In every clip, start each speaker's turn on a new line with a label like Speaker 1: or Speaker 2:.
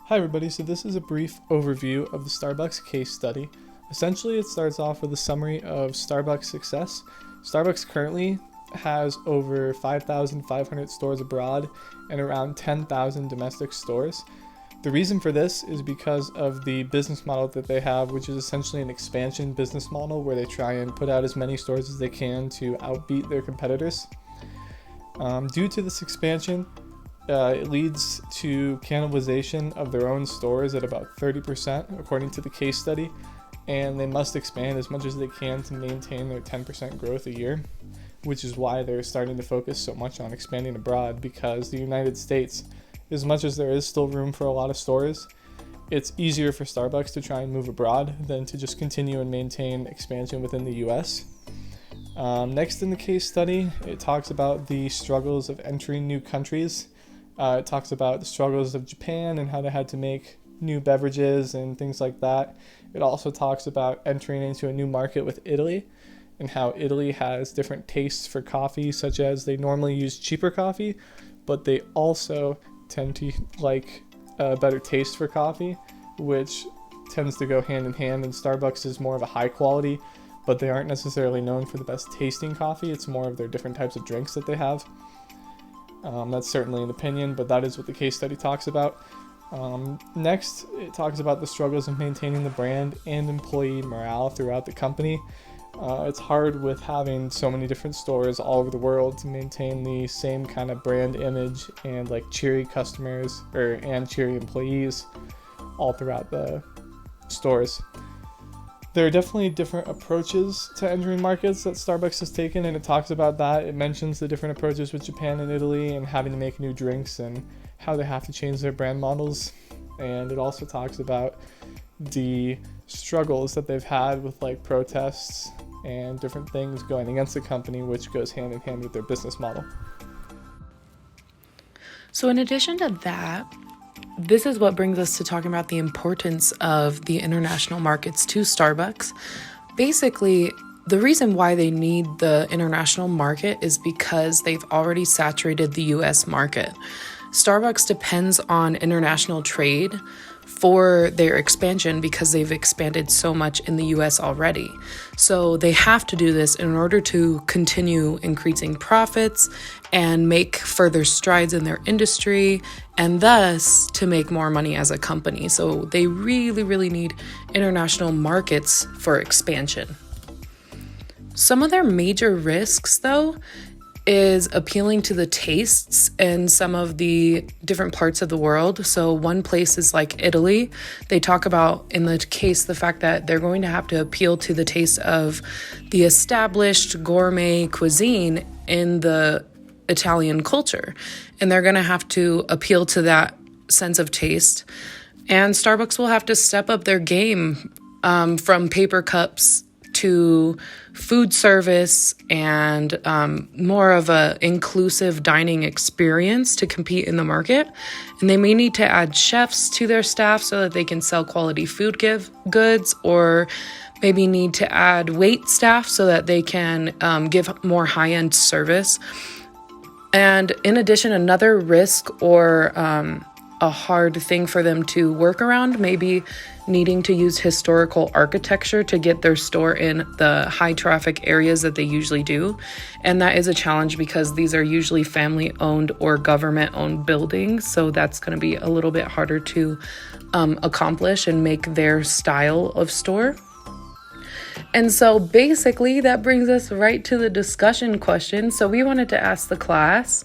Speaker 1: Hi everybody, so this is a brief overview of the Starbucks case study. Essentially, it starts off with a summary of Starbucks' success. Starbucks currently has over 5,500 stores abroad and around 10,000 domestic stores. The reason for this is because of the business model that they have, which is essentially an expansion business model where they try and put out as many stores as they can to outbeat their competitors. Due to this expansion, it leads to cannibalization of their own stores at about 30%, according to the case study, and they must expand as much as they can to maintain their 10% growth a year, which is why they're starting to focus so much on expanding abroad, because the United States, as much as there is still room for a lot of stores, it's easier for Starbucks to try and move abroad than to just continue and maintain expansion within the US. Next in the case study, it talks about the struggles of entering new countries. It talks about the struggles of Japan and how they had to make new beverages and things like that. It also talks about entering into a new market with Italy and how Italy has different tastes for coffee, such as they normally use cheaper coffee, but they also tend to like a better taste for coffee, which tends to go hand in hand. And Starbucks is more of a high quality, but they aren't necessarily known for the best tasting coffee. It's more of their different types of drinks that they have. That's certainly an opinion, but that is what the case study talks about. Next, it talks about the struggles of maintaining the brand and employee morale throughout the company. It's hard with having so many different stores all over the world to maintain the same kind of brand image and like cheery customers and cheery employees all throughout the stores. There are definitely different approaches to entering markets that Starbucks has taken, and it talks about that. It mentions the different approaches with Japan and Italy and having to make new drinks and how they have to change their brand models. And it also talks about the struggles that they've had with like protests and different things going against the company, which goes hand in hand with their business model.
Speaker 2: So in addition to that, this is what brings us to talking about the importance of the international markets to Starbucks. Basically, the reason why they need the international market is because they've already saturated the US market. Starbucks depends on international trade for their expansion because they've expanded so much in the US already. So they have to do this in order to continue increasing profits and make further strides in their industry, and thus to make more money as a company. So they really, really need international markets for expansion. Some of their major risks, though, is appealing to the tastes in some of the different parts of the world. So one place is like Italy. They talk about in the case the fact that they're going to have to appeal to the taste of the established gourmet cuisine in the Italian culture. And they're going to have to appeal to that sense of taste. And Starbucks will have to step up their game from paper cups to food service and more of a inclusive dining experience to compete in the market. And they may need to add chefs to their staff so that they can sell quality food goods, or maybe need to add wait staff so that they can give more high-end service. And in addition, another risk or a hard thing for them to work around, maybe needing to use historical architecture to get their store in the high traffic areas that they usually do. And that is a challenge because these are usually family owned or government owned buildings. So that's going to be a little bit harder to accomplish and make their style of store. And so basically that brings us right to the discussion question. So we wanted to ask the class,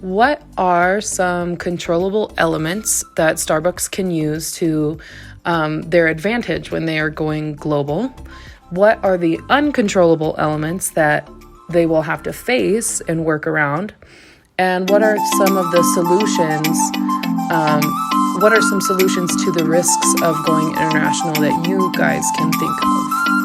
Speaker 2: what are some controllable elements that Starbucks can use to their advantage when they are going global? What are the uncontrollable elements that they will have to face and work around? And what are some of the solutions? What are some solutions to the risks of going international that you guys can think of?